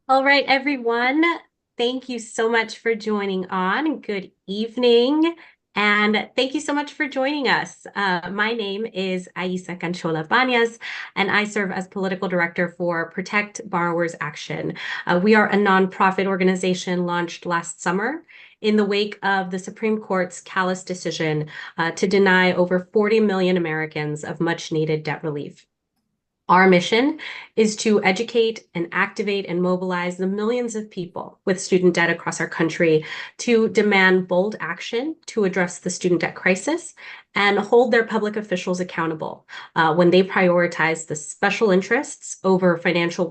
All right, everyone. Thank you so much for joining on. Good evening. And thank you so much for joining us. My name is Aisa Canchola Banyas, and I serve as political director for Protect Borrowers Action. We are a nonprofit organization launched last summer in the wake of the Supreme Court's callous decision to deny over 40 million Americans of much needed debt relief. Our mission is to educate and activate and mobilize the millions of people with student debt across our country to demand bold action to address the student debt crisis and hold their public officials accountable when they prioritize the special interests over the financial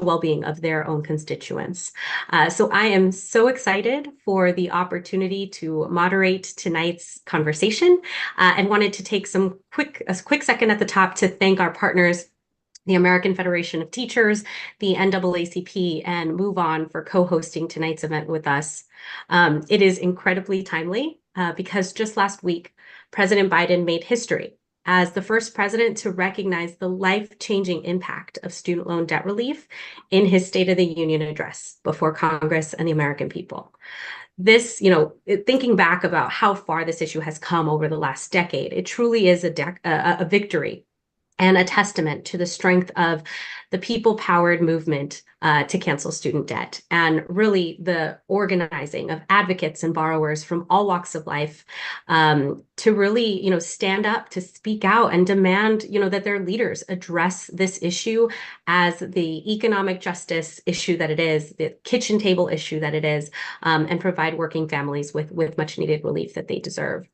well-being of their own constituents. So I am so excited for the opportunity to moderate tonight's conversation and wanted to take a quick second at the top to thank our partners, the American Federation of Teachers, the NAACP, and Move On for co-hosting tonight's event with us. It is incredibly timely because just last week, President Biden made history as the first president to recognize the life-changing impact of student loan debt relief in his State of the Union address before Congress and the American people. This, thinking back about how far this issue has come over the last decade, it truly is a victory and a testament to the strength of the people-powered movement to cancel student debt, and really the organizing of advocates and borrowers from all walks of life to really, stand up, to speak out and demand, that their leaders address this issue as the economic justice issue that it is, the kitchen table issue that it is, and provide working families with much needed relief that they deserve.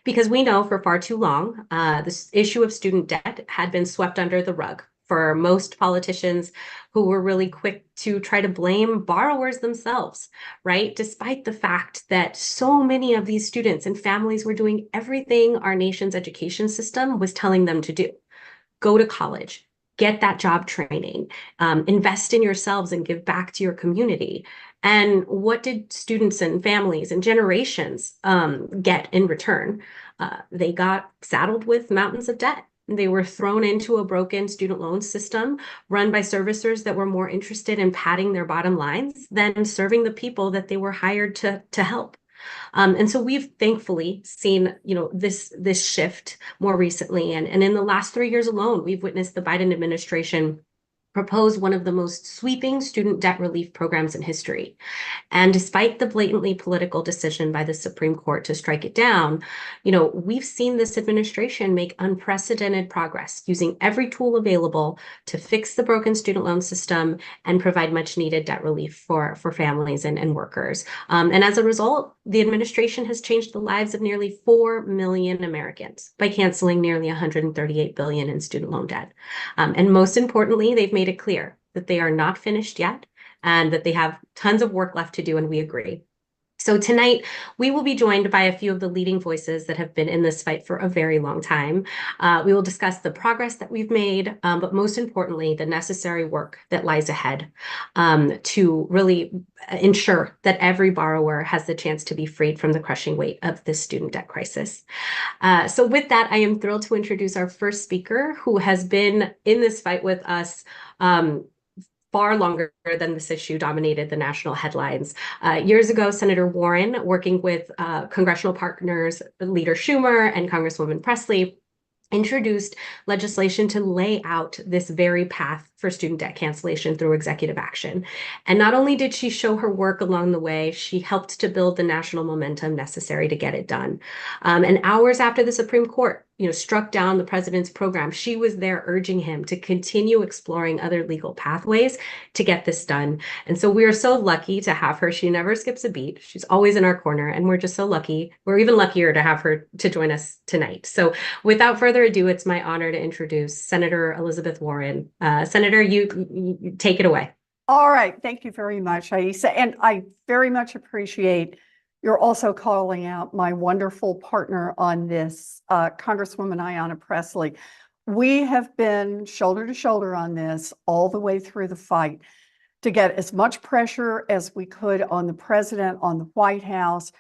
Because we know for far too long, this issue of student debt had been swept under the rug for most politicians who were really quick to try to blame borrowers themselves, right? Despite the fact that so many of these students and families were doing everything our nation's education system was telling them to do. Go to college, get that job training, invest in yourselves and give back to your community. And what did students and families and generations get in return? They got saddled with mountains of debt. They were thrown into a broken student loan system run by servicers that were more interested in padding their bottom lines than serving the people that they were hired to help. And so we've thankfully seen, this shift more recently. And in the last 3 years alone, we've witnessed the Biden administration propose one of the most sweeping student debt relief programs in history. And despite the blatantly political decision by the Supreme Court to strike it down, we've seen this administration make unprecedented progress using every tool available to fix the broken student loan system and provide much needed debt relief for families and workers. And as a result, the administration has changed the lives of nearly 4 million Americans by canceling nearly $138 billion in student loan debt. And most importantly, they've made it clear that they are not finished yet and that they have tons of work left to do, and we agree. So tonight, we will be joined by a few of the leading voices that have been in this fight for a very long time. We will discuss the progress that we've made, but most importantly, the necessary work that lies ahead to really ensure that every borrower has the chance to be freed from the crushing weight of this student debt crisis. So with that, I am thrilled to introduce our first speaker, who has been in this fight with us far longer than this issue dominated the national headlines. Years ago, Senator Warren, working with congressional partners, Leader Schumer and Congresswoman Presley, introduced legislation to lay out this very path for student debt cancellation through executive action. And not only did she show her work along the way, she helped to build the national momentum necessary to get it done. And hours after the Supreme Court, struck down the president's program, she was there urging him to continue exploring other legal pathways to get this done. And so we are so lucky to have her. She never skips a beat. She's always in our corner, and we're just so lucky. We're even luckier to have her to join us tonight. So without further ado, it's my honor to introduce Senator Elizabeth Warren. Senator, you take it away. All right. Thank you very much, Aisa. And I very much appreciate you're also calling out my wonderful partner on this, Congresswoman Ayanna Pressley. We have been shoulder to shoulder on this all the way through the fight to get as much pressure as we could on the president, on the White House,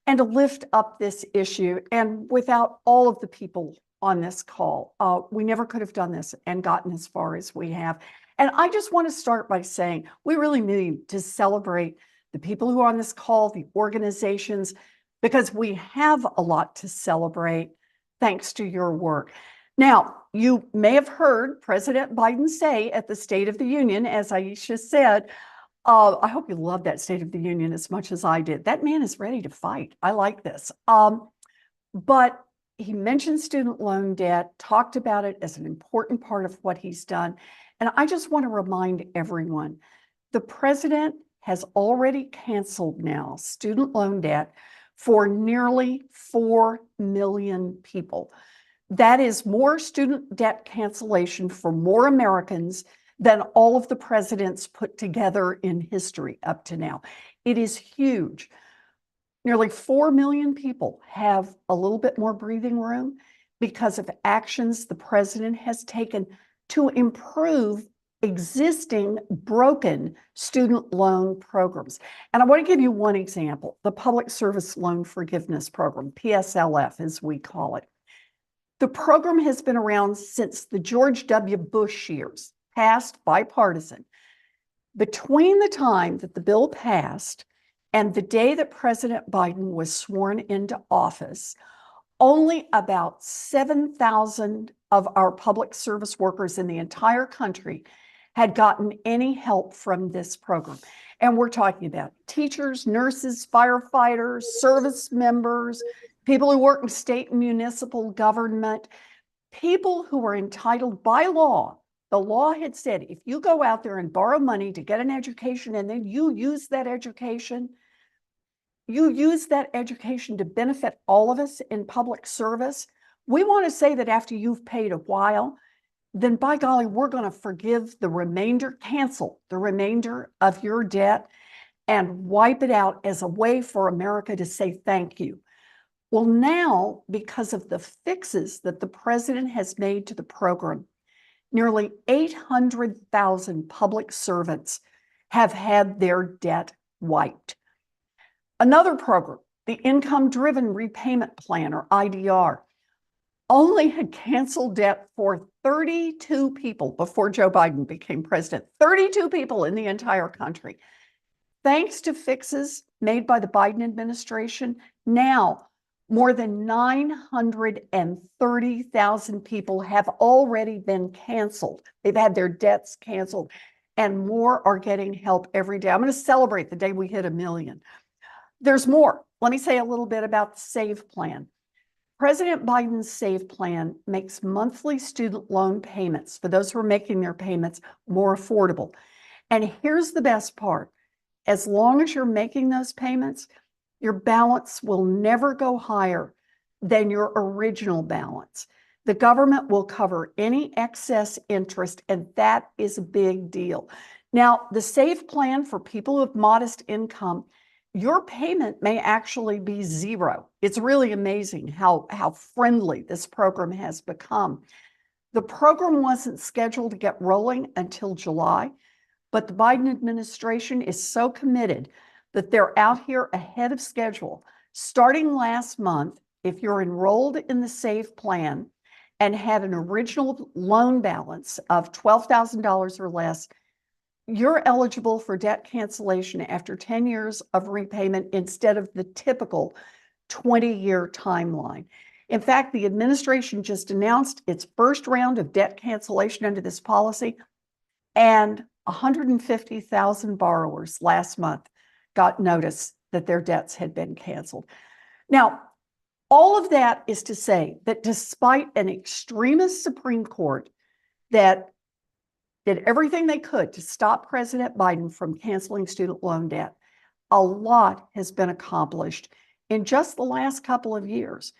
and to lift up this issue. And without all of the people on this call, we never could have done this and gotten as far as we have. And I just want to start by saying we really need to celebrate the people who are on this call, the organizations, because we have a lot to celebrate thanks to your work. Now, you may have heard President Biden say at the State of the Union, as Aisha said, I hope you love that State of the Union as much as I did. That man is ready to fight. I like this. But he mentioned student loan debt, talked about it as an important part of what he's done. And I just want to remind everyone, the president has already canceled now student loan debt for nearly 4 million people. That is more student debt cancellation for more Americans than all of the presidents put together in history up to now. It is huge. Nearly 4 million people have a little bit more breathing room because of actions the president has taken to improve existing broken student loan programs. And I want to give you one example, the Public Service Loan Forgiveness Program, PSLF as we call it. The program has been around since the George W. Bush years, passed bipartisan. Between the time that the bill passed and the day that President Biden was sworn into office, only about 7,000 of our public service workers in the entire country had gotten any help from this program. And we're talking about teachers, nurses, firefighters, service members, people who work in state and municipal government, people who are entitled by law. The law had said, if you go out there and borrow money to get an education and then you use that education to benefit all of us in public service, we want to say that after you've paid a while, then by golly, we're going to forgive the remainder, cancel the remainder of your debt and wipe it out as a way for America to say thank you. Well, now, because of the fixes that the president has made to the program, nearly 800,000 public servants have had their debt wiped. Another program, the Income Driven Repayment Plan, or IDR, only had canceled debt for 32 people before Joe Biden became president. 32 people in the entire country. Thanks to fixes made by the Biden administration, now more than 930,000 people have already been canceled. They've had their debts canceled, and more are getting help every day. I'm going to celebrate the day we hit 1 million. There's more. Let me say a little bit about the SAVE plan. President Biden's SAVE plan makes monthly student loan payments for those who are making their payments more affordable. And here's the best part. As long as you're making those payments, your balance will never go higher than your original balance. The government will cover any excess interest, and that is a big deal. Now, the SAVE plan for people with modest income, your payment may actually be zero. It's really amazing how friendly this program has become. The program wasn't scheduled to get rolling until July, but the Biden administration is so committed that they're out here ahead of schedule. Starting last month, if you're enrolled in the SAVE plan and had an original loan balance of $12,000 or less, you're eligible for debt cancellation after 10 years of repayment instead of the typical 20-year timeline. In fact, the administration just announced its first round of debt cancellation under this policy, and 150,000 borrowers last month got notice that their debts had been canceled. Now, all of that is to say that despite an extremist Supreme Court that did everything they could to stop President Biden from canceling student loan debt, a lot has been accomplished in just the last couple of years.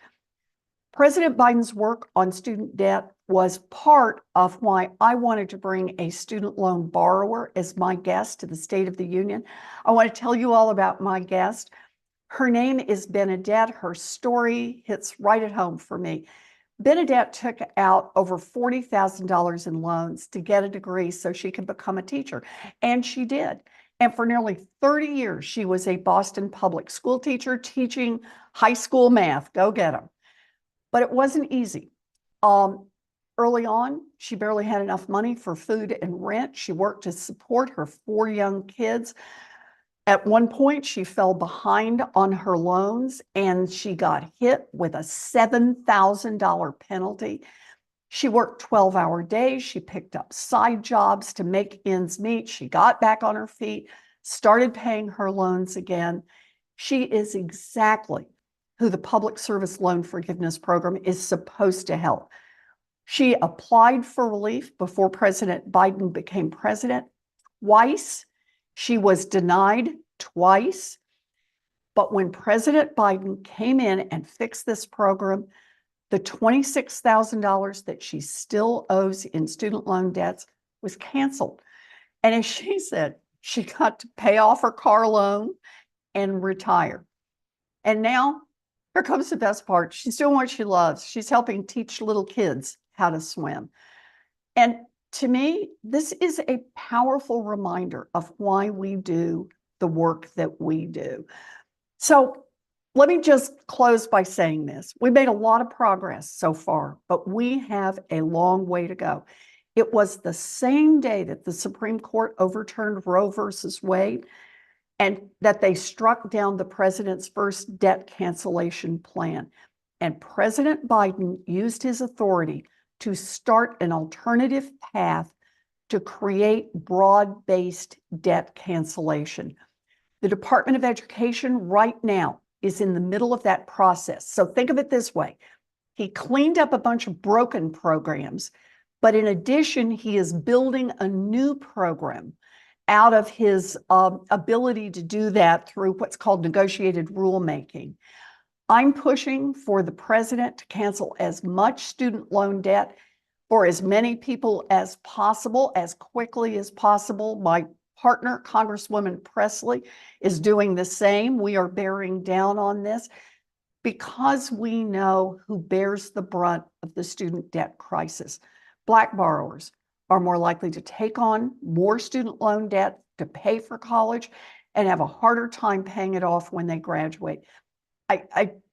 President Biden's work on student debt was part of why I wanted to bring a student loan borrower as my guest to the State of the Union. I want to tell you all about my guest. Her name is Benedette. Her story hits right at home for me. Benedette took out over $40,000 in loans to get a degree so she could become a teacher, and she did. And for nearly 30 years, she was a Boston public school teacher teaching high school math. Go get them. But it wasn't easy. early on, she barely had enough money for food and rent. She worked to support her 4 young kids. At one point, she fell behind on her loans and she got hit with a $7,000 penalty. She worked 12-hour days. She picked up side jobs to make ends meet. She got back on her feet, started paying her loans again. She is exactly who the Public Service Loan Forgiveness Program is supposed to help. She applied for relief before President Biden became president twice. She was denied twice. But when President Biden came in and fixed this program, the $26,000 that she still owes in student loan debts was canceled. And as she said, she got to pay off her car loan and retire. And now, here comes the best part. She's doing what she loves. She's helping teach little kids how to swim. And to me, this is a powerful reminder of why we do the work that we do. So let me just close by saying this. We made a lot of progress so far, but we have a long way to go. It was the same day that the Supreme Court overturned Roe versus Wade and that they struck down the president's first debt cancellation plan. And President Biden used his authority to start an alternative path to create broad-based debt cancellation. The Department of Education right now is in the middle of that process. So think of it this way. He cleaned up a bunch of broken programs, but in addition, he is building a new program out of his ability to do that through what's called negotiated rulemaking. I'm pushing for the president to cancel as much student loan debt for as many people as possible, as quickly as possible. My partner, Congresswoman Presley, is doing the same. We are bearing down on this because we know who bears the brunt of the student debt crisis. Black borrowers are more likely to take on more student loan debt to pay for college and have a harder time paying it off when they graduate.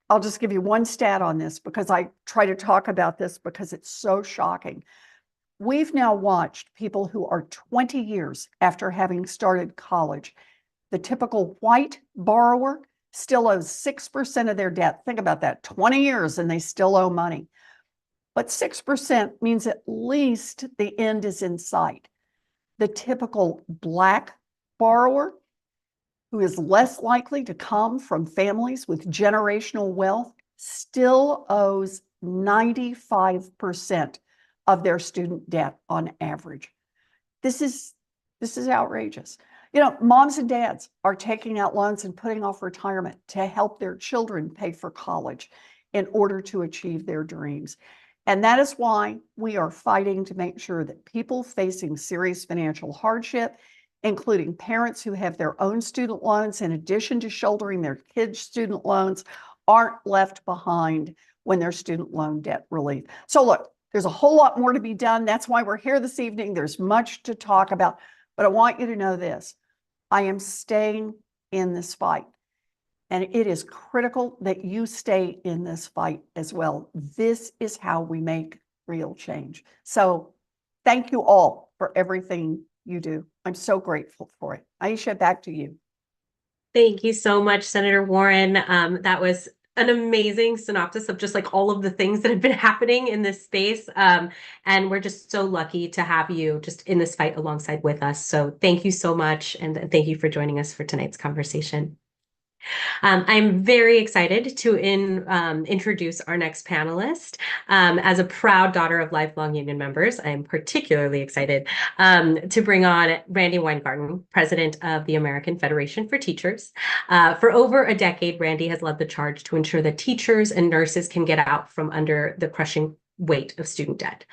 I'll just give you one stat on this because I try to talk about this because it's so shocking. We've now watched people who are 20 years after having started college. The typical white borrower still owes 6% of their debt. Think about that, 20 years and they still owe money. But 6% means at least the end is in sight. The typical Black borrower, who is less likely to come from families with generational wealth, still owes 95% of their student debt on average. This is outrageous. You know, moms and dads are taking out loans and putting off retirement to help their children pay for college in order to achieve their dreams. And that is why we are fighting to make sure that people facing serious financial hardship, including parents who have their own student loans in addition to shouldering their kids' student loans, aren't left behind when their student loan debt relief. So look, there's a whole lot more to be done. That's why we're here this evening. There's much to talk about, but I want you to know this. I am staying in this fight. And it is critical that you stay in this fight as well. This is how we make real change. So thank you all for everything you do. I'm so grateful for it. Aisha, back to you. Thank you so much, Senator Warren. That was an amazing synopsis of just like all of the things that have been happening in this space. And we're just so lucky to have you just in this fight alongside with us. So thank you so much. And thank you for joining us for tonight's conversation. I'm very excited to introduce our next panelist. As a proud daughter of lifelong union members, I'm particularly excited to bring on Randi Weingarten, president of the American Federation for Teachers. For over a decade, Randi has led the charge to ensure that teachers and nurses can get out from under the crushing weight of student debt.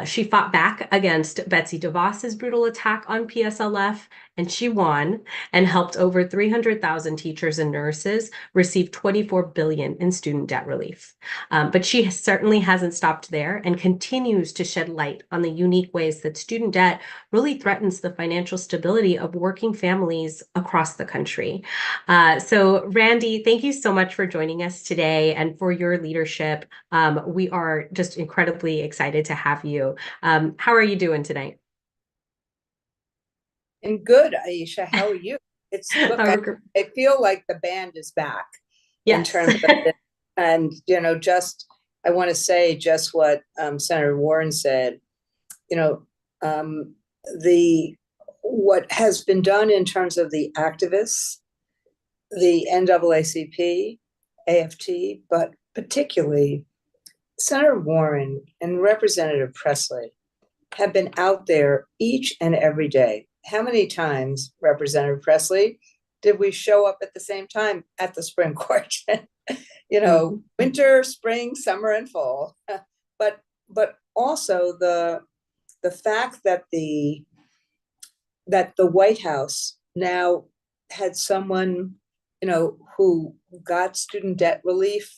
She fought back against Betsy DeVos's brutal attack on PSLF, and she won and helped over 300,000 teachers and nurses receive $24 billion in student debt relief. But she certainly hasn't stopped there and continues to shed light on the unique ways that student debt really threatens the financial stability of working families across the country. So Randi, thank you so much for joining us today and for your leadership. We are just incredibly excited to have you. How are you doing tonight? And good, Aisha. How are you? Look, Oh, I feel like the band is back in yes. terms of this. And, I want to say just what Senator Warren said, you know, um, what has been done in terms of the activists, the NAACP, AFT, but particularly Senator Warren and Representative Presley have been out there each and every day. How many times, Representative Presley, did we show up at the same time at the Supreme Court? Winter, spring, summer, and fall. But also the fact that the White House now had someone, who got student debt relief,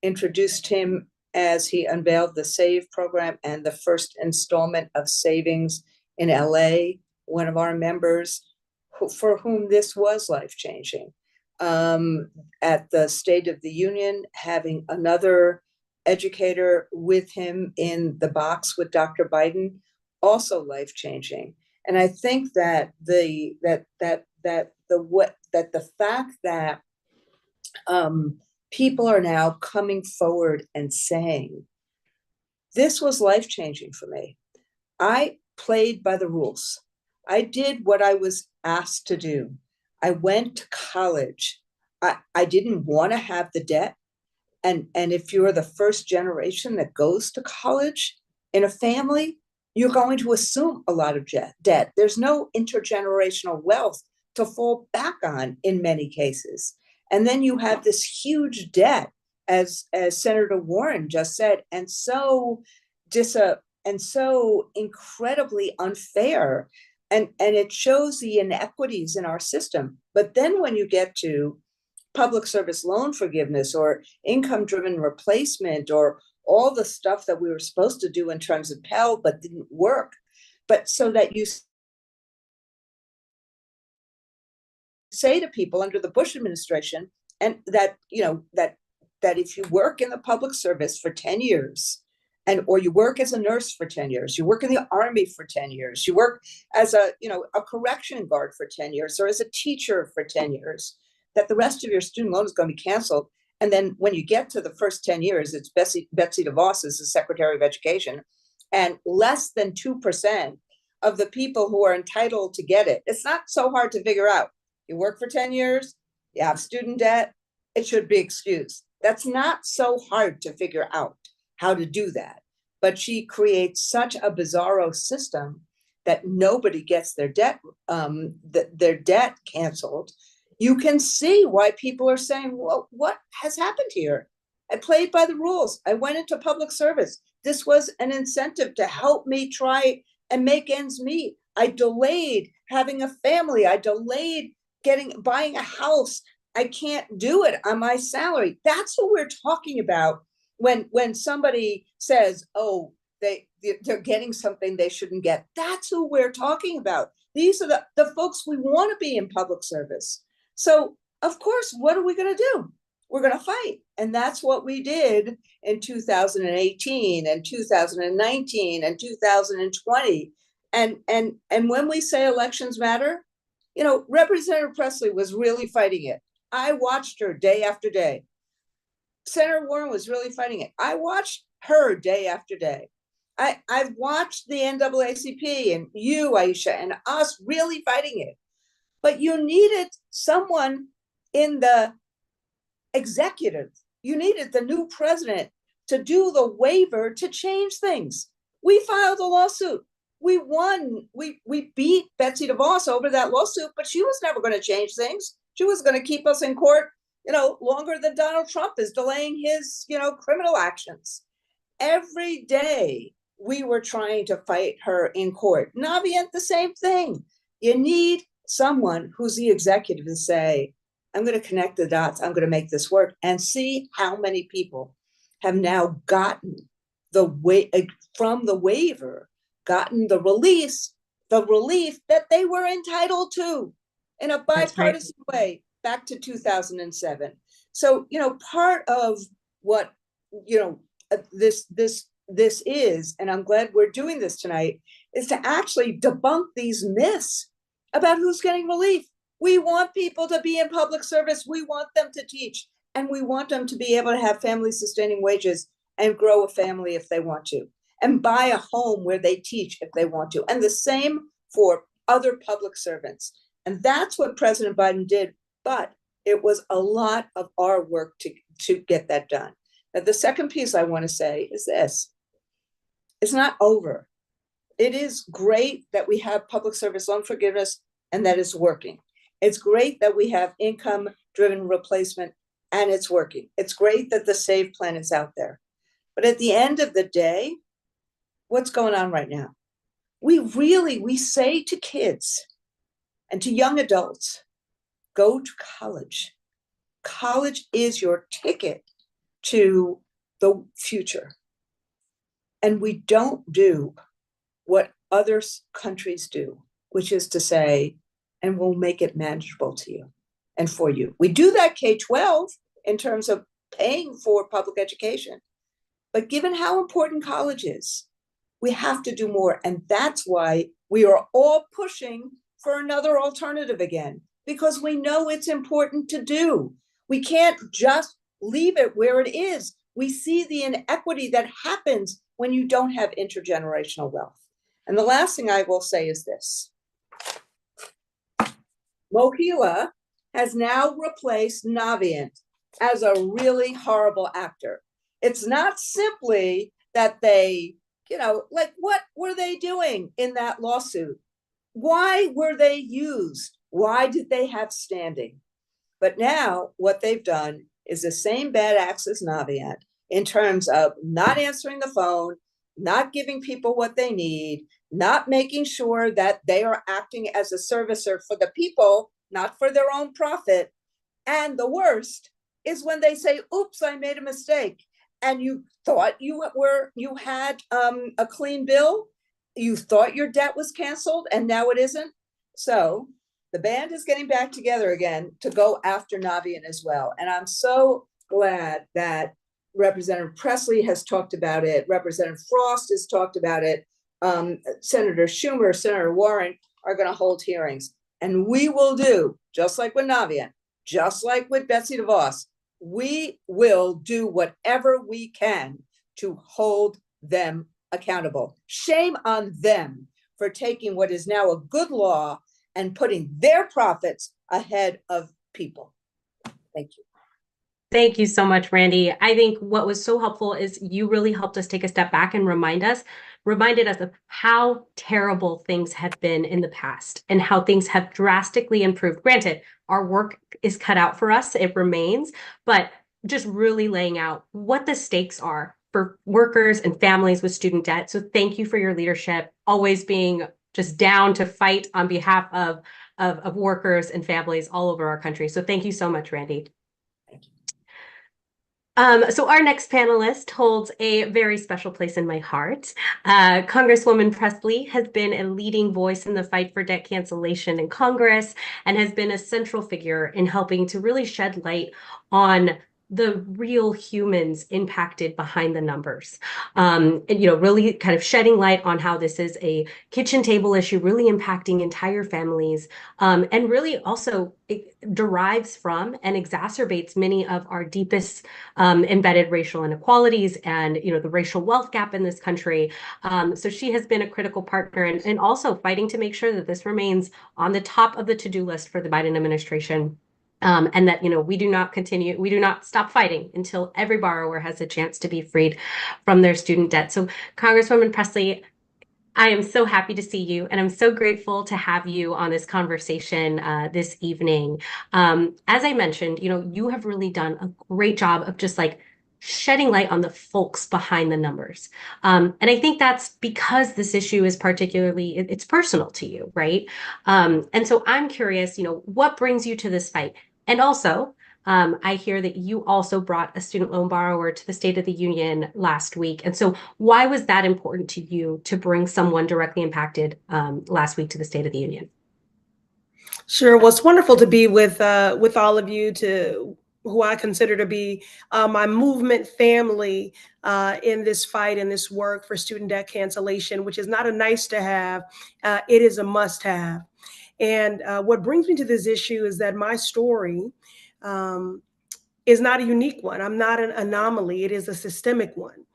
introduced him as he unveiled the SAVE program and the first installment of savings in LA, one of our members for whom this was life-changing. At the State of the Union, having another educator with him in the box with Dr. Biden, also life-changing. And I think that the fact that people are now coming forward and saying, this was life-changing for me. I played by the rules. I did what I was asked to do. I went to college. I didn't want to have the debt. And if you're the first generation that goes to college in a family, you're going to assume a lot of debt. There's no intergenerational wealth to fall back on in many cases. And then you have this huge debt, as Senator Warren just said, and so incredibly unfair. And it shows the inequities in our system. But then when you get to public service loan forgiveness or income-driven replacement or all the stuff that we were supposed to do in terms of Pell but didn't work, but so that you say to people under the Bush administration, and that if you work in the public service for 10 years, or you work as a nurse for 10 years, you work in the Army for 10 years, you work as a correction guard for 10 years, or as a teacher for 10 years, that the rest of your student loan is going to be canceled. And then when you get to the first 10 years, it's Betsy DeVos is the Secretary of Education, and less than 2% of the people who are entitled to get it. It's not so hard to figure out. You work for 10 years, you have student debt, it should be excused. That's not so hard to figure out how to do that. But she creates such a bizarro system that nobody gets their debt canceled. You can see why people are saying, well, what has happened here? I played by the rules. I went into public service. This was an incentive to help me try and make ends meet. I delayed having a family. I delayed buying a house. I can't do it on my salary. That's what we're talking about when somebody says, oh, they're getting something they shouldn't get. That's who we're talking about. These are the folks we want to be in public service. So, of course, what are we going to do? We're going to fight. And that's what we did in 2018 and 2019 and 2020. And when we say elections matter, Representative Presley was really fighting it. I watched her day after day. Senator Warren was really fighting it. I watched her day after day. I've watched the NAACP and you, Aisha, and us really fighting it. But you needed someone in the executive. You needed the new president to do the waiver to change things. We filed a lawsuit. We won. We beat Betsy DeVos over that lawsuit, but she was never going to change things. She was going to keep us in court, longer than Donald Trump is delaying his, criminal actions. Every day we were trying to fight her in court. Navient, the same thing. You need someone who's the executive to say, I'm going to connect the dots. I'm going to make this work, and see how many people have now gotten from the waiver, gotten the relief that they were entitled to in a bipartisan way back to 2007. So, part of what, this this is, and I'm glad we're doing this tonight, is to actually debunk these myths about who's getting relief. We want people to be in public service. We want them to teach, and we want them to be able to have family sustaining wages and grow a family if they want to, and buy a home where they teach if they want to. And the same for other public servants. And that's what President Biden did. But it was a lot of our work to get that done. Now, the second piece I want to say is this. It's not over. It is great that we have public service loan forgiveness and that it's working. It's great that we have income-driven replacement and it's working. It's great that the SAVE plan is out there. But at the end of the day, what's going on right now? We say to kids and to young adults, go to college. College is your ticket to the future. And we don't do what other countries do, which is to say, and we'll make it manageable to you and for you. We do that K-12 in terms of paying for public education. But given how important college is, we have to do more. And that's why we are all pushing for another alternative again, because we know it's important to do. We can't just leave it where it is. We see the inequity that happens when you don't have intergenerational wealth. And the last thing I will say is this. Mohila has now replaced Navient as a really horrible actor. It's not simply that they, like, what were they doing in that lawsuit? Why were they used? Why did they have standing? But now what they've done is the same bad acts as Navient in terms of not answering the phone, not giving people what they need, not making sure that they are acting as a servicer for the people, not for their own profit. And the worst is when they say, oops, I made a mistake. And you thought you had a clean bill. You thought your debt was canceled and now it isn't. So the band is getting back together again to go after Navient as well. And I'm so glad that Representative Presley has talked about it. Representative Frost has talked about it. Senator Schumer, Senator Warren are going to hold hearings. And we will do, just like with Navient, just like with Betsy DeVos, we will do whatever we can to hold them accountable. Shame on them for taking what is now a good law and putting their profits ahead of people. Thank you. Thank you so much, Randy. I think what was so helpful is you really helped us take a step back and reminded us of how terrible things have been in the past and how things have drastically improved. Granted, our work is cut out for us, it remains, but just really laying out what the stakes are for workers and families with student debt. So thank you for your leadership, always being just down to fight on behalf of workers and families all over our country. So thank you so much, Randy. So our next panelist holds a very special place in my heart. Congresswoman Presley has been a leading voice in the fight for debt cancellation in Congress and has been a central figure in helping to really shed light on the real humans impacted behind the numbers. And, really kind of shedding light on how this is a kitchen table issue, really impacting entire families, and really also it derives from and exacerbates many of our deepest embedded racial inequalities and, the racial wealth gap in this country. So she has been a critical partner and also fighting to make sure that this remains on the top of the to-do list for the Biden administration. And that, we do not stop fighting until every borrower has a chance to be freed from their student debt. So Congresswoman Presley, I am so happy to see you, and I'm so grateful to have you on this conversation this evening. As I mentioned, you have really done a great job of just like shedding light on the folks behind the numbers. And I think that's because this issue is particularly, it's personal to you, right? And so I'm curious, what brings you to this fight? And also, I hear that you also brought a student loan borrower to the State of the Union last week. And so why was that important to you to bring someone directly impacted last week to the State of the Union? Sure. Well, it's wonderful to be with all of you to who I consider to be my movement family in this fight, in this work for student debt cancellation, which is not a nice to have, it is a must have. And what brings me to this issue is that my story is not a unique one. I'm not an anomaly. It is a systemic one,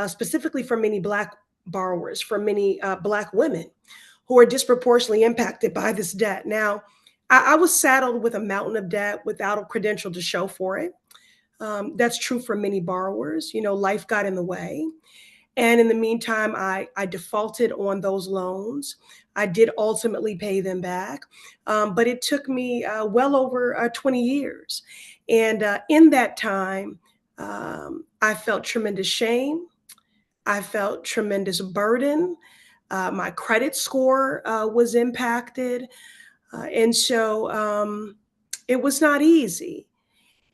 specifically for many Black borrowers, for many Black women who are disproportionately impacted by this debt. Now, I was saddled with a mountain of debt without a credential to show for it. That's true for many borrowers. You know, life got in the way. And in the meantime, I defaulted on those loans. I did ultimately pay them back, but it took me well over 20 years. And in that time, I felt tremendous shame. I felt tremendous burden. My credit score was impacted. And so it was not easy.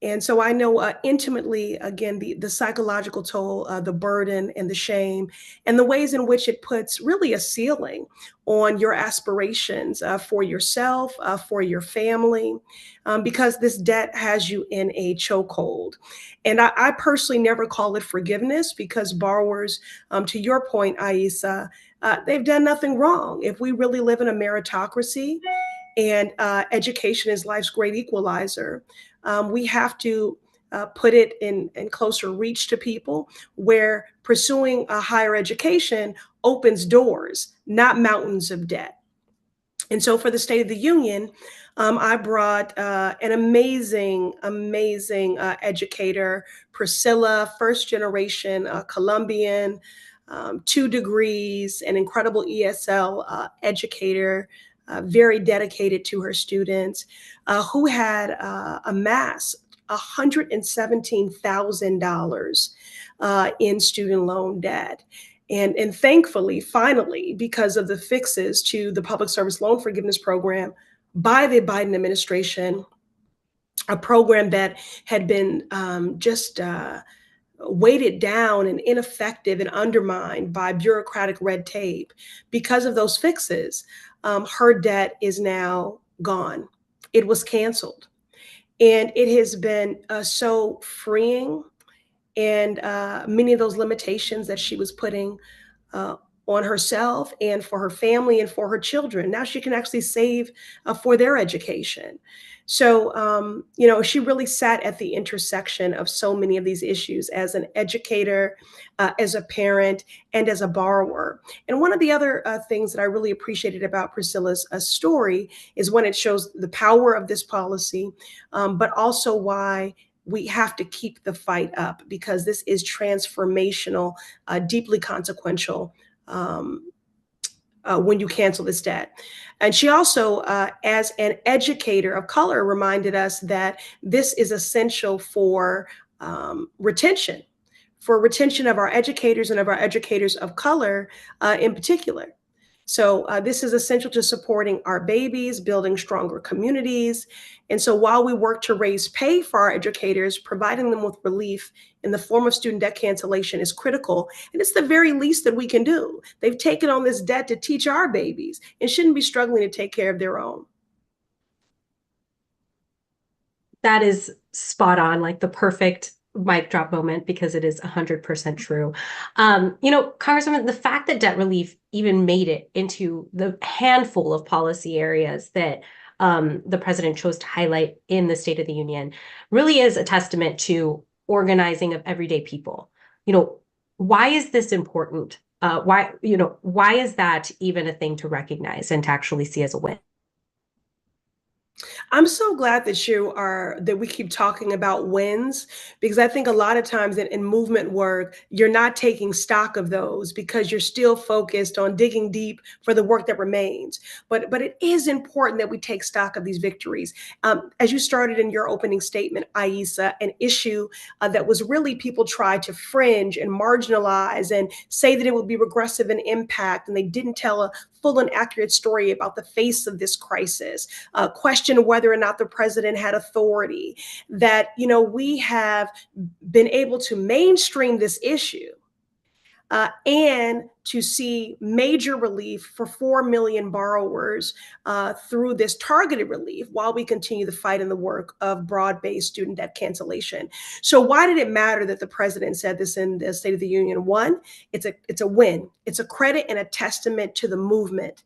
And so I know intimately, again, the psychological toll, the burden and the shame, and the ways in which it puts really a ceiling on your aspirations for yourself, for your family, because this debt has you in a chokehold. And I personally never call it forgiveness because borrowers, to your point, Aisa, they've done nothing wrong. If we really live in a meritocracy, and education is life's great equalizer, we have to put it in closer reach to people where pursuing a higher education opens doors, not mountains of debt. And so for the State of the Union, I brought an amazing educator, Priscilla, first generation Colombian, 2 degrees, an incredible ESL educator, very dedicated to her students, who had amassed $117,000 in student loan debt. And thankfully, finally, because of the fixes to the Public Service Loan Forgiveness Program by the Biden administration, a program that had been just weighted down and ineffective and undermined by bureaucratic red tape. Because of those fixes, her debt is now gone. It was canceled. And it has been so freeing. And many of those limitations that she was putting on herself and for her family and for her children, now she can actually save for their education. So, you know, she really sat at the intersection of so many of these issues as an educator, as a parent, and as a borrower. And one of the other things that I really appreciated about Priscilla's story is when it shows the power of this policy, but also why we have to keep the fight up because this is transformational, deeply consequential when you cancel this debt. And she also, as an educator of color, reminded us that this is essential for retention of our educators and of our educators of color in particular. So this is essential to supporting our babies, building stronger communities. And so while we work to raise pay for our educators, providing them with relief in the form of student debt cancellation is critical. And it's the very least that we can do. They've taken on this debt to teach our babies and shouldn't be struggling to take care of their own. That is spot on, like the perfect mic drop moment, because it is 100% true. You know, Congresswoman, the fact that debt relief even made it into the handful of policy areas that the president chose to highlight in the State of the Union really is a testament to organizing of everyday people. You know, why is this important? Why is that even a thing to recognize and to actually see as a win? I'm so glad that we keep talking about wins, because I think a lot of times in movement work, you're not taking stock of those because you're still focused on digging deep for the work that remains. But it is important that we take stock of these victories. As you started in your opening statement, Aisa, an issue that was really people tried to fringe and marginalize and say that it would be regressive in impact, and they didn't tell a full and accurate story about the face of this crisis, question whether or not the president had authority, that, you know, we have been able to mainstream this issue and to see major relief for 4 million borrowers through this targeted relief while we continue the fight and the work of broad-based student debt cancellation. So why did it matter that the president said this in the State of the Union? One, it's a win. It's a credit and a testament to the movement,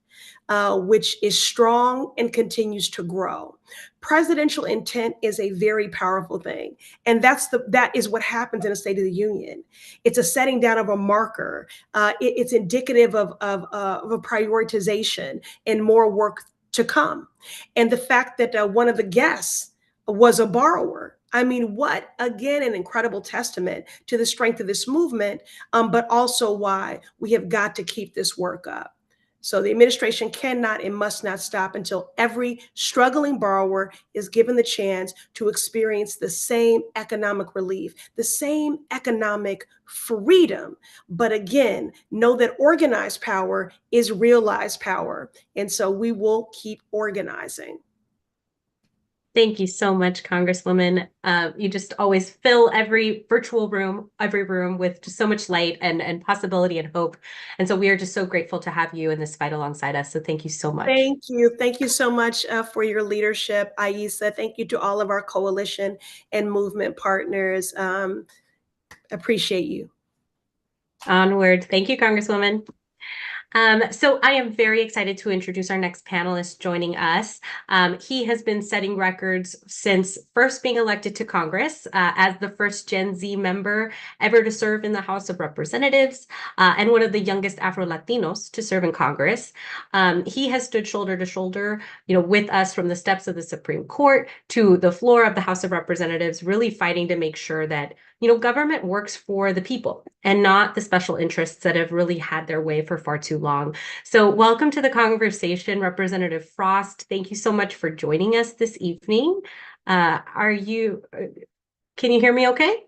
which is strong and continues to grow. Presidential intent is a very powerful thing. And that is what happens in a State of the Union. It's a setting down of a marker. It's indicative of a prioritization and more work to come. And the fact that one of the guests was a borrower. I mean, what, again, an incredible testament to the strength of this movement, but also why we have got to keep this work up. So the administration cannot and must not stop until every struggling borrower is given the chance to experience the same economic relief, the same economic freedom. But again, know that organized power is realized power. And so we will keep organizing. Thank you so much, Congresswoman. You just always fill every virtual room, every room with just so much light and possibility and hope. And so we are just so grateful to have you in this fight alongside us. So thank you so much. Thank you. Thank you so much for your leadership, Aissa. Thank you to all of our coalition and movement partners. Appreciate you. Onward. Thank you, Congresswoman. So I am very excited to introduce our next panelist joining us. He has been setting records since first being elected to Congress as the first Gen Z member ever to serve in the House of Representatives and one of the youngest Afro-Latinos to serve in Congress. He has stood shoulder to shoulder, with us from the steps of the Supreme Court to the floor of the House of Representatives, really fighting to make sure that government works for the people and not the special interests that have really had their way for far too long. So welcome to the conversation, Representative Frost. Thank you so much for joining us this evening. Can you hear me okay?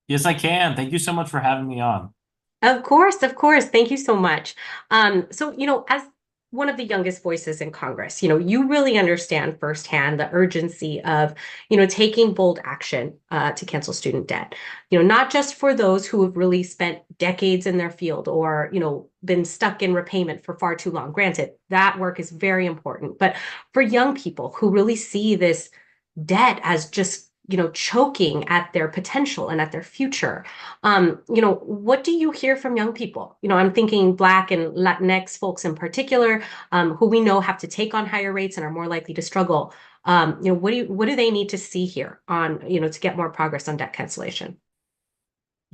Yes, I can. Thank you so much for having me on. Of course, of course. Thank you so much. So, as one of the youngest voices in Congress, you really understand firsthand the urgency of, taking bold action to cancel student debt, not just for those who have really spent decades in their field or, been stuck in repayment for far too long. Granted, that work is very important, but for young people who really see this debt as just choking at their potential and at their future. What do you hear from young people? I'm thinking Black and Latinx folks in particular, who we know have to take on higher rates and are more likely to struggle. What do they need to see here on, to get more progress on debt cancellation?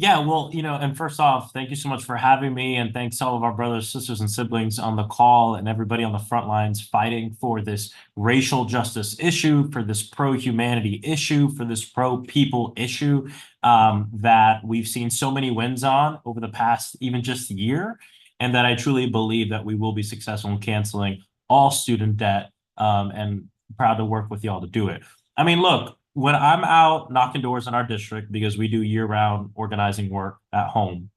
Yeah, well, and first off, thank you so much for having me. And thanks to all of our brothers, sisters, and siblings on the call and everybody on the front lines fighting for this racial justice issue, for this pro-humanity issue, for this pro-people issue that we've seen so many wins on over the past even just year. And that I truly believe that we will be successful in canceling all student debt and proud to work with y'all to do it. I mean, look, when I'm out knocking doors in our district, because we do year-round organizing work at home,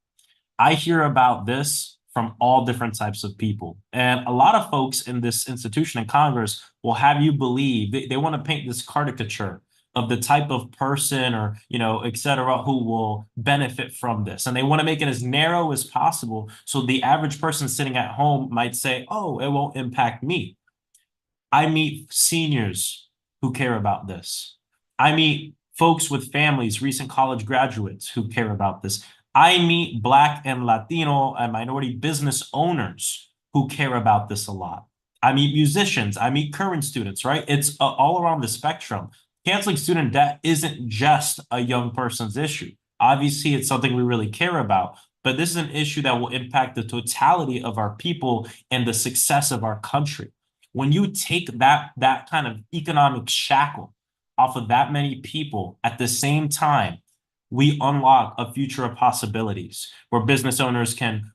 I hear about this from all different types of people. And a lot of folks in this institution in Congress will have you believe, they want to paint this caricature of the type of person or, et cetera, who will benefit from this. And they want to make it as narrow as possible. So the average person sitting at home might say, oh, it won't impact me. I meet seniors who care about this. I meet folks with families, recent college graduates who care about this. I meet Black and Latino and minority business owners who care about this a lot. I meet musicians. I meet current students, right? It's all around the spectrum. Canceling student debt isn't just a young person's issue. Obviously, it's something we really care about, but this is an issue that will impact the totality of our people and the success of our country. When you take that kind of economic shackle off of that many people at the same time, we unlock a future of possibilities where business owners can,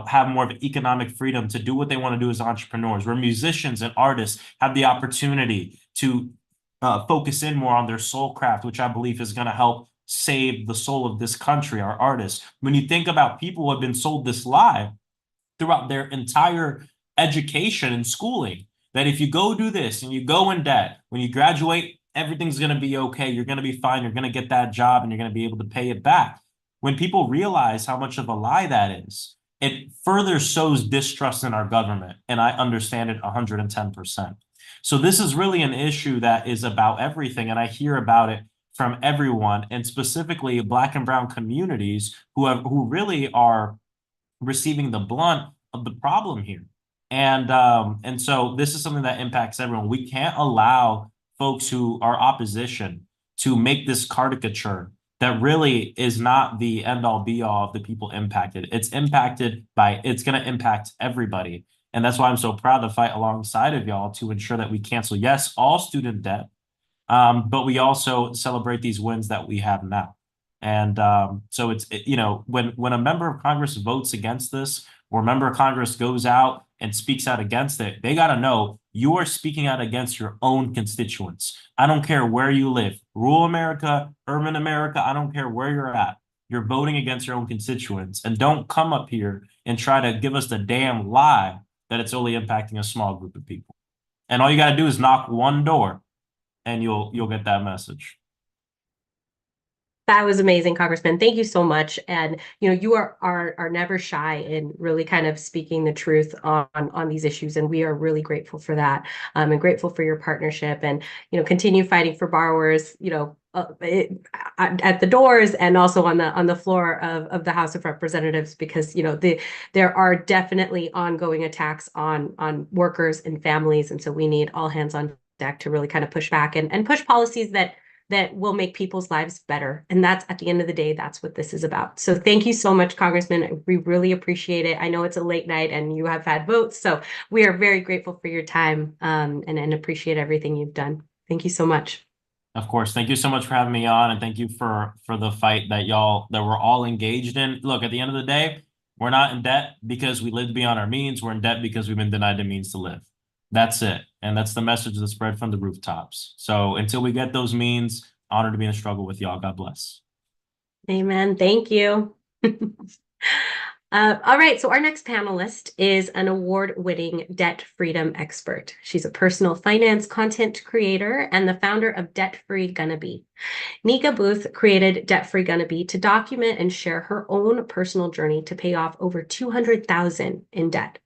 have more of economic freedom to do what they want to do as entrepreneurs, where musicians and artists have the opportunity to focus in more on their soul craft, which I believe is going to help save the soul of this country, our artists. When you think about people who have been sold this lie throughout their entire education and schooling, that if you go do this and you go in debt, when you graduate, everything's going to be okay. You're going to be fine. You're going to get that job and you're going to be able to pay it back. when people realize how much of a lie that is, it further sows distrust in our government. And I understand it 110%. So this is really an issue that is about everything. And I hear about it from everyone, and specifically Black and brown communities who really are receiving the blunt of the problem here. And so this is something that impacts everyone. We can't allow folks who are opposition to make this caricature that really is not the end all be all of the people impacted. It's going to impact everybody. And that's why I'm so proud to fight alongside of y'all to ensure that we cancel, yes, all student debt, but we also celebrate these wins that we have now. And so when a member of Congress votes against this, or a member of Congress goes out and speaks out against it, they got to know you are speaking out against your own constituents. I don't care where you live, rural America, urban America, I don't care where you're at. You're voting against your own constituents. And don't come up here and try to give us the damn lie that it's only impacting a small group of people. And all you got to do is knock one door and you'll get that message. That was amazing, Congressman. Thank you so much. And you are never shy in really kind of speaking the truth on these issues, and we are really grateful for that, and grateful for your partnership. And continue fighting for borrowers, at the doors and also on the floor of the House of Representatives, because there are definitely ongoing attacks on workers and families, and so we need all hands on deck to really kind of push back and push policies that will make people's lives better. And that's, at the end of the day, that's what this is about. So thank you so much, Congressman. We really appreciate it. I know it's a late night and you have had votes, so we are very grateful for your time, and appreciate everything you've done. Thank you so much. Of course. Thank you so much for having me on, and thank you for the fight that we're all engaged in. Look, at the end of the day, we're not in debt because we live beyond our means. We're in debt because we've been denied the means to live. That's it. And that's the message that's spread from the rooftops. So until we get those means, honored to be in a struggle with y'all. God bless. Amen. Thank you. All right. So our next panelist is an award-winning debt freedom expert. She's a personal finance content creator and the founder of Debt Free Gonna Be. Nika Booth created Debt Free Gonna Be to document and share her own personal journey to pay off over $200,000 in debt.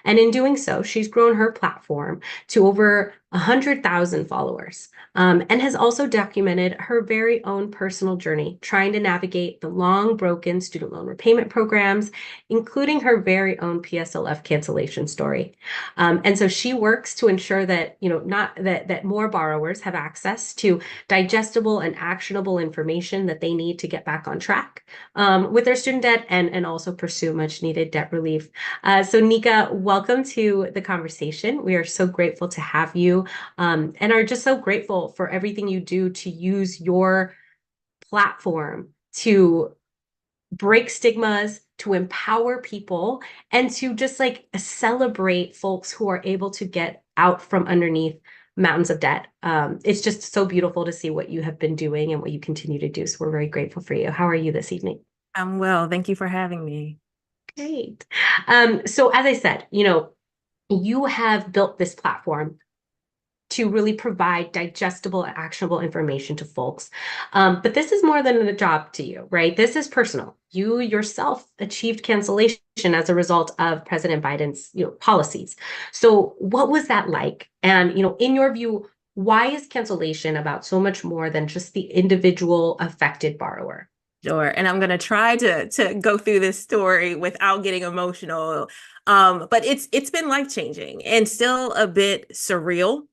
And in doing so, she's grown her platform to over 100,000 followers, and has also documented her very own personal journey trying to navigate the long broken student loan repayment programs, including her very own PSLF cancellation story. And so she works to ensure that that more borrowers have access to digestible and actionable information that they need to get back on track with their student debt and also pursue much needed debt relief. So Nika, welcome to the conversation. We are so grateful to have you, and are just so grateful for everything you do to use your platform to break stigmas, to empower people, and to just celebrate folks who are able to get out from underneath mountains of debt. It's just so beautiful to see what you have been doing and what you continue to do. So we're very grateful for you. How are you this evening? I'm well. Thank you for having me. Great. So as I said, you have built this platform to really provide digestible, actionable information to folks. But this is more than a job to you, right? This is personal. You yourself achieved cancellation as a result of President Biden's, policies. So what was that like? And, in your view, why is cancellation about so much more than just the individual affected borrower? Sure. And I'm going to try to go through this story without getting emotional. But it's been life-changing and still a bit surreal.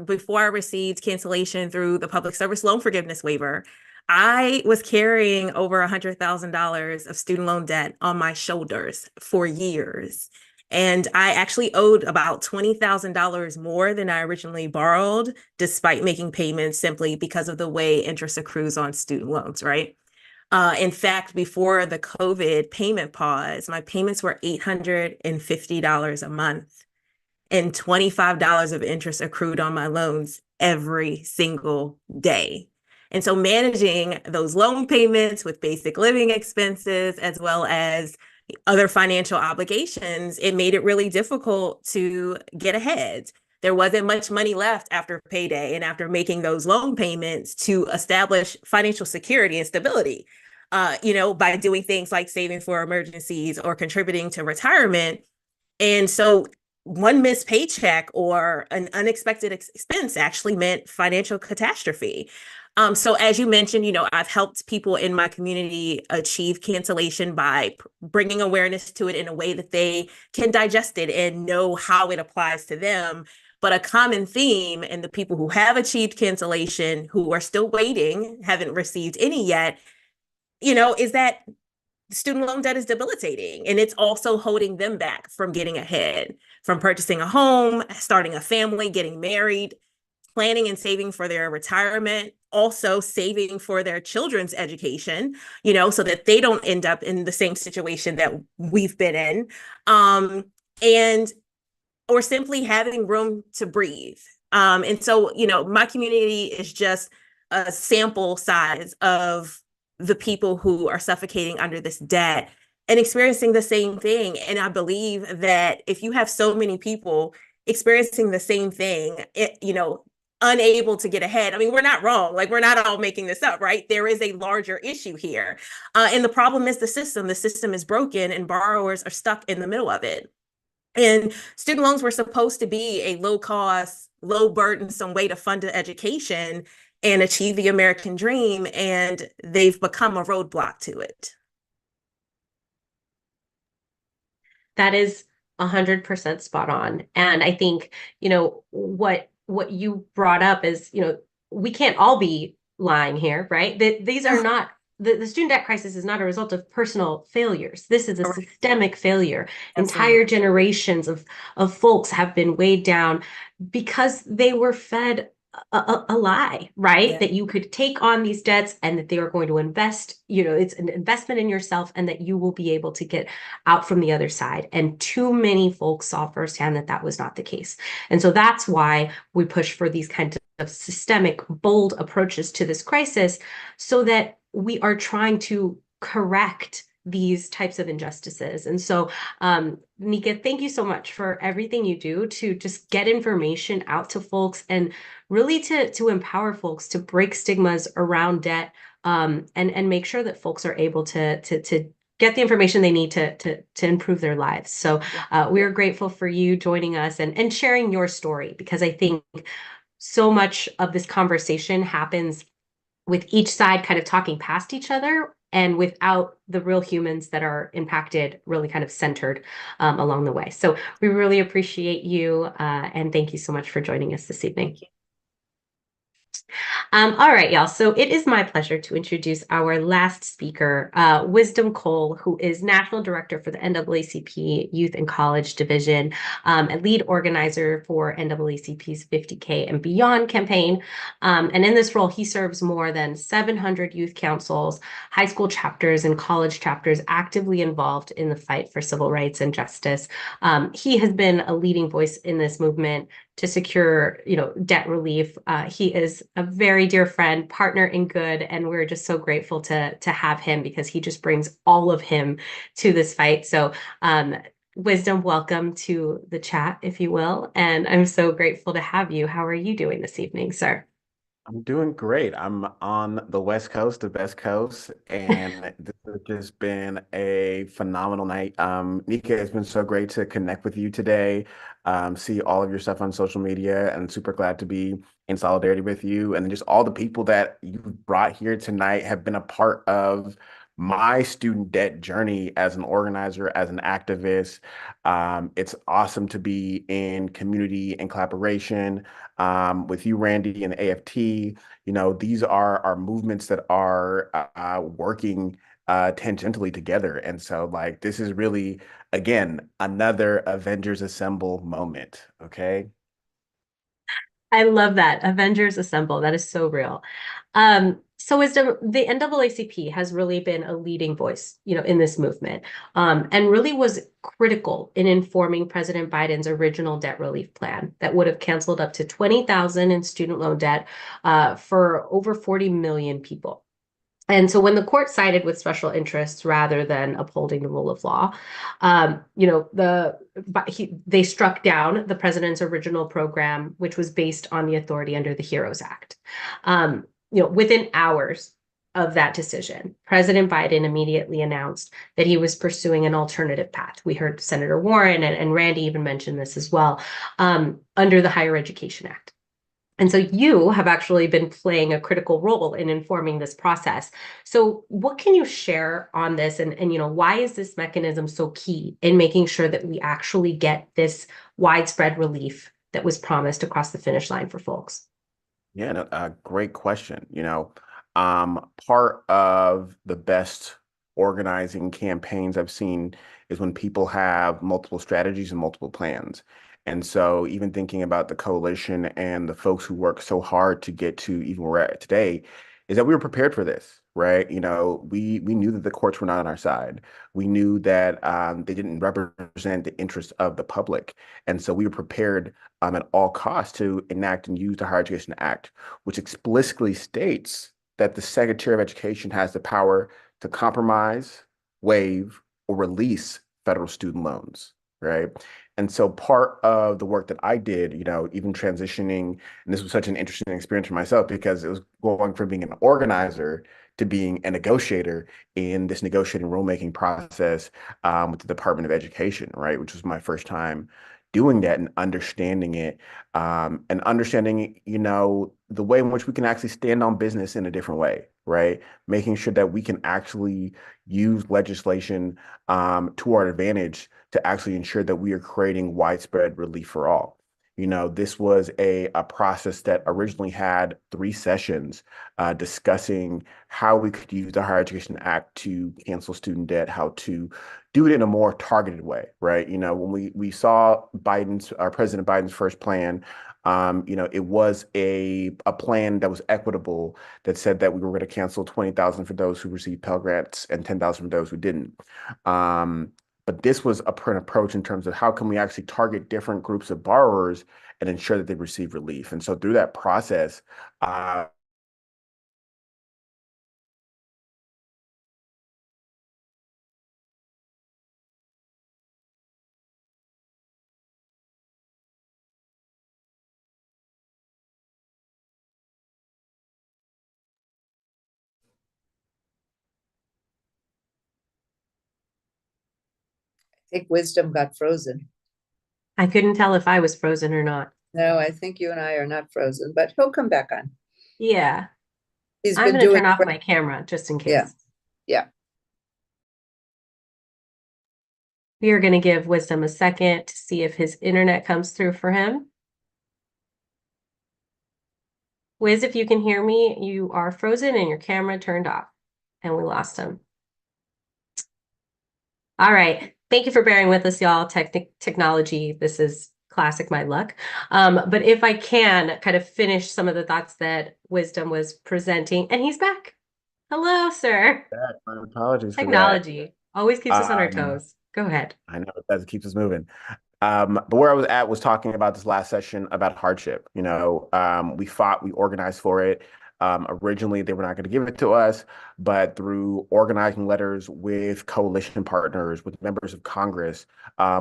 Before I received cancellation through the public service loan forgiveness waiver, I was carrying over $100,000 of student loan debt on my shoulders for years. And I actually owed about $20,000 more than I originally borrowed, despite making payments simply because of the way interest accrues on student loans, right? In fact, before the COVID payment pause, my payments were $850 a month. And $25 of interest accrued on my loans every single day. And so managing those loan payments with basic living expenses, as well as other financial obligations, it made it really difficult to get ahead. There wasn't much money left after payday and after making those loan payments to establish financial security and stability. by doing things like saving for emergencies or contributing to retirement. And so one missed paycheck or an unexpected expense actually meant financial catastrophe. So as you mentioned, I've helped people in my community achieve cancellation by bringing awareness to it in a way that they can digest it and know how it applies to them. But a common theme in the people who have achieved cancellation, who are still waiting, haven't received any yet, is that student loan debt is debilitating, and it's also holding them back from getting ahead, from purchasing a home, starting a family, getting married, planning and saving for their retirement, also saving for their children's education, so that they don't end up in the same situation that we've been in, and or simply having room to breathe. And so, my community is just a sample size of the people who are suffocating under this debt and experiencing the same thing. And I believe that if you have so many people experiencing the same thing, unable to get ahead. I mean, we're not wrong. Like, we're not all making this up, right? There is a larger issue here. And the problem is the system. The system is broken and borrowers are stuck in the middle of it. And student loans were supposed to be a low cost, low burdensome way to fund an education and achieve the American dream, and they've become a roadblock to it. That is 100% spot on. And I think, what you brought up is, we can't all be lying here, right? These are not, the student debt crisis is not a result of personal failures. This is a systemic failure. Entire generations of folks have been weighed down because they were fed a lie, right? Yeah. That you could take on these debts and that they are going to invest, it's an investment in yourself and that you will be able to get out from the other side. And too many folks saw firsthand that that was not the case. And so that's why we push for these kinds of systemic, bold approaches to this crisis, so that we are trying to correct these types of injustices. And so, Nika, thank you so much for everything you do to just get information out to folks and really to empower folks to break stigmas around debt, and make sure that folks are able to get the information they need to improve their lives. So we are grateful for you joining us and sharing your story, because I think so much of this conversation happens with each side kind of talking past each other and without the real humans that are impacted really kind of centered along the way. So we really appreciate you, and thank you so much for joining us this evening. All right, y'all. So it is my pleasure to introduce our last speaker, Wisdom Cole, who is National Director for the NAACP Youth and College Division, and lead organizer for NAACP's 50K and Beyond campaign. And in this role, he serves more than 700 youth councils, high school chapters, and college chapters actively involved in the fight for civil rights and justice. He has been a leading voice in this movement to secure, debt relief. He is a very dear friend, partner in good, and we're just so grateful to have him, because he just brings all of him to this fight. So, Wisdom, welcome to the chat, if you will, and I'm so grateful to have you. How are you doing this evening, sir? I'm doing great. I'm on the West Coast, the best coast, and this has just been a phenomenal night. Nika, it's been so great to connect with you today, see all of your stuff on social media, and super glad to be in solidarity with you. And just all the people that you've brought here tonight have been a part of my student debt journey as an organizer, as an activist. It's awesome to be in community and collaboration with you, Randy, and the AFT. These are our movements that are working tangentially together. And so, this is really, again, another Avengers Assemble moment, okay? I love that. Avengers Assemble. That is so real. So Wisdom, the NAACP has really been a leading voice, in this movement, and really was critical in informing President Biden's original debt relief plan that would have canceled up to $20,000 in student loan debt for over 40 million people. And so when the court sided with special interests rather than upholding the rule of law, they struck down the president's original program, which was based on the authority under the HEROES Act. Within hours of that decision, President Biden immediately announced that he was pursuing an alternative path. We heard Senator Warren and Randy even mention this as well, under the Higher Education Act. And so you have actually been playing a critical role in informing this process. So what can you share on this? And why is this mechanism so key in making sure that we actually get this widespread relief that was promised across the finish line for folks? Yeah, no, great question. Part of the best organizing campaigns I've seen is when people have multiple strategies and multiple plans. And so even thinking about the coalition and the folks who worked so hard to get to even where we're at today, is that we were prepared for this, right? We knew that the courts were not on our side. We knew that they didn't represent the interests of the public. And so we were prepared at all costs to enact and use the Higher Education Act, which explicitly states that the Secretary of Education has the power to compromise, waive, or release federal student loans, right? And so part of the work that I did, even transitioning, and this was such an interesting experience for myself because it was going from being an organizer to being a negotiator in this negotiating rulemaking process with the Department of Education, right? Which was my first time doing that and understanding it, and understanding, the way in which we can actually stand on business in a different way, right? Making sure that we can actually use legislation to our advantage to actually ensure that we are creating widespread relief for all. This was a process that originally had 3 sessions discussing how we could use the Higher Education Act to cancel student debt, how to do it in a more targeted way, right? When we saw President Biden's first plan, it was a plan that was equitable, that said that we were going to cancel 20,000 for those who received Pell Grants and 10,000 for those who didn't. But this was an approach in terms of how can we actually target different groups of borrowers and ensure that they receive relief. And so through that process, I think Wisdom got frozen. I couldn't tell if I was frozen or not. No, I think you and I are not frozen, but he'll come back on. Yeah, He's I'm been going to doing turn off great. my camera just in case. Yeah. Yeah. We are going to give Wisdom a second to see if his internet comes through for him. Wiz, if you can hear me, you are frozen and your camera turned off, and we lost him. All right. Thank you for bearing with us, y'all. Technology, this is classic my luck. But if I can kind of finish some of the thoughts that Wisdom was presenting, and he's back. Hello, sir. my apologies for that. Technology always keeps us on our Um, toes. Go ahead. I know it does, it keeps us moving. But where I was at was talking about this last session about hardship. We fought, we organized for it. Originally, they were not going to give it to us, but through organizing letters with coalition partners, with members of Congress,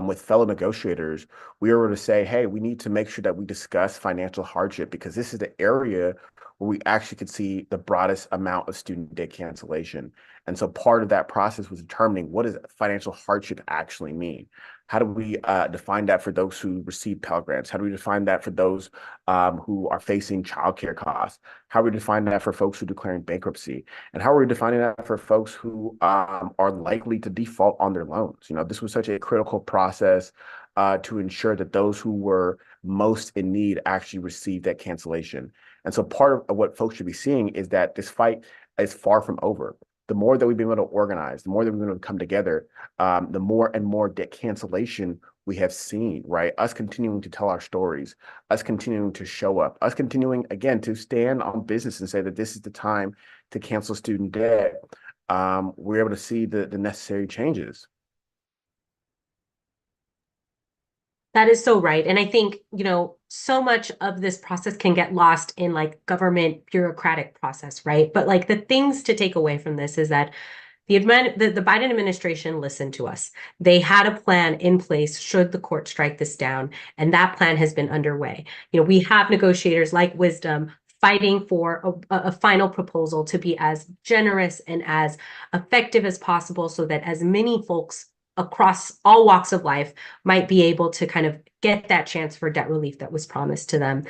with fellow negotiators, we were able to say, hey, we need to make sure that we discuss financial hardship because this is the area where we actually could see the broadest amount of student debt cancellation. And so part of that process was determining what does financial hardship actually mean? How do we define that for those who receive Pell Grants? How do we define that for those who are facing childcare costs? How do we define that for folks who are declaring bankruptcy? And how are we defining that for folks who are likely to default on their loans? This was such a critical process to ensure that those who were most in need actually received that cancellation. And so part of what folks should be seeing is that this fight is far from over. The more that we've been able to organize, the more that we've been able to come together, the more and more debt cancellation we have seen, right? Us continuing to tell our stories, us continuing to show up, us continuing, again, to stand on business and say that this is the time to cancel student debt. We're able to see the necessary changes. That is so right. And I think, so much of this process can get lost in like government bureaucratic process, right? But like the things to take away from this is that the Biden administration listened to us. They had a plan in place should the court strike this down, and that plan has been underway. We have negotiators like Wisdom fighting for a final proposal to be as generous and as effective as possible so that as many folks across all walks of life might be able to kind of get that chance for debt relief that was promised to them.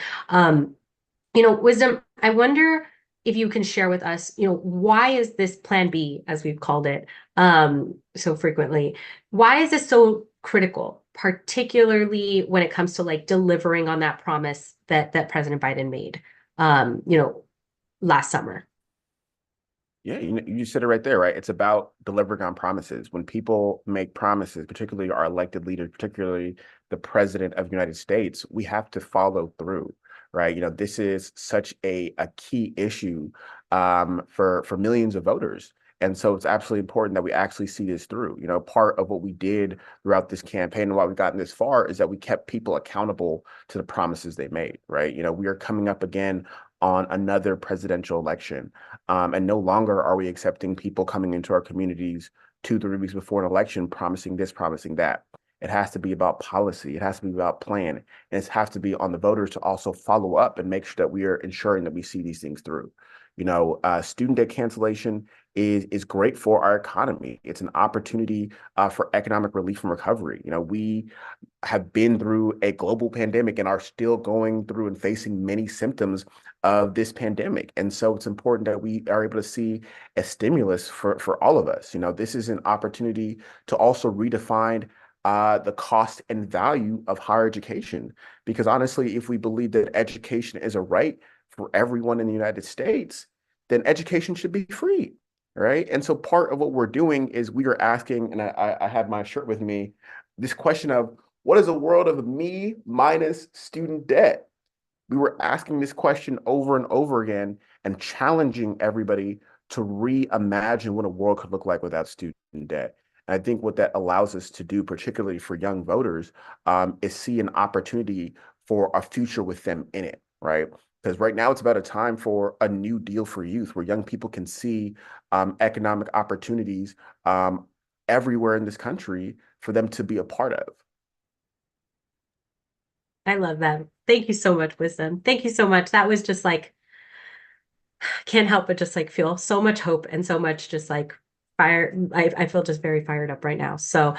Wisdom, I wonder if you can share with us, why is this Plan B, as we've called it, so frequently? Why is this so critical, particularly when it comes to like delivering on that promise that President Biden made, last summer? Yeah, you said it right there, right? It's about delivering on promises. When people make promises, particularly our elected leaders, particularly the president of the United States, we have to follow through, right? This is such a key issue for millions of voters. And so it's absolutely important that we actually see this through. Part of what we did throughout this campaign and why we've gotten this far is that we kept people accountable to the promises they made, right? We are coming up again on another presidential election. And no longer are we accepting people coming into our communities 2-3 weeks before an election, promising this, promising that. It has to be about policy. It has to be about plan. And it has to be on the voters to also follow up and make sure that we are ensuring that we see these things through. Student debt cancellation is great for our economy. It's an opportunity for economic relief and recovery. We have been through a global pandemic and are still going through and facing many symptoms of this pandemic. And so it's important that we are able to see a stimulus for all of us. This is an opportunity to also redefine the cost and value of higher education. Because honestly, if we believe that education is a right for everyone in the United States, then education should be free, right? And so part of what we're doing is we are asking, and I have my shirt with me, this question of what is a world of me minus student debt? We were asking this question over and over again and challenging everybody to reimagine what a world could look like without student debt. And I think what that allows us to do, particularly for young voters, is see an opportunity for a future with them in it, right? Because right now it's about a time for a new deal for youth where young people can see economic opportunities everywhere in this country for them to be a part of. I love that. Thank you so much, Wisdom. Thank you so much. That was just like, can't help but just like feel so much hope and so much just like fire. I feel just very fired up right now. So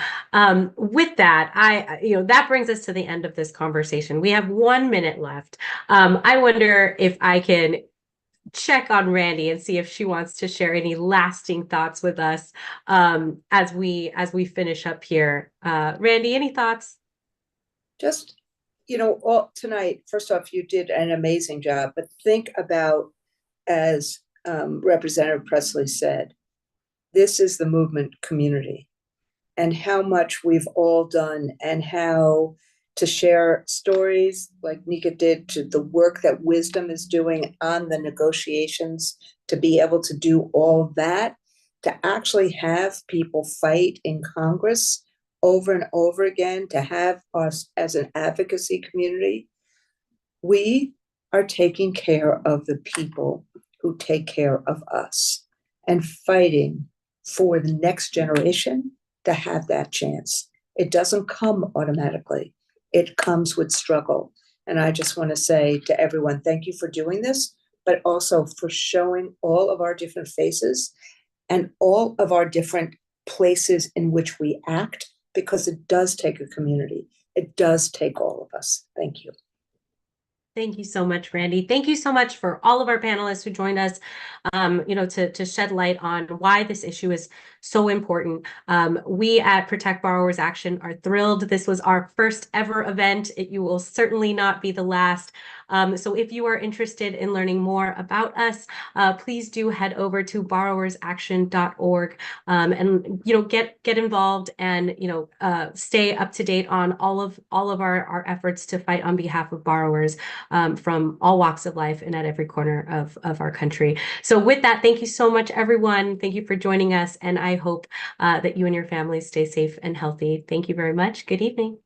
with that, that brings us to the end of this conversation. We have 1 minute left. I wonder if I can check on Randy and see if she wants to share any lasting thoughts with us as we finish up here. Randy, any thoughts? Just, all tonight, first off, you did an amazing job, but think about, as Representative Presley said, this is the movement community and how much we've all done and how to share stories like Nika did, to the work that Wisdom is doing on the negotiations, to be able to do all that, to actually have people fight in Congress over and over again, to have us as an advocacy community. We are taking care of the people who take care of us and fighting for the next generation to have that chance. It doesn't come automatically. It comes with struggle. And I just want to say to everyone, thank you for doing this, but also for showing all of our different faces and all of our different places in which we act, because it does take a community. It does take all of us. Thank you. Thank you so much, Randy. Thank you so much for all of our panelists who joined us, to shed light on why this issue is so important. We at Protect Borrowers Action are thrilled. This was our first ever event. You will certainly not be the last. So if you are interested in learning more about us, please do head over to borrowersaction.org and get involved and stay up to date on all of our efforts to fight on behalf of borrowers from all walks of life and at every corner of our country. So with that, thank you so much, everyone. Thank you for joining us, and I hope that you and your families stay safe and healthy. Thank you very much. Good evening.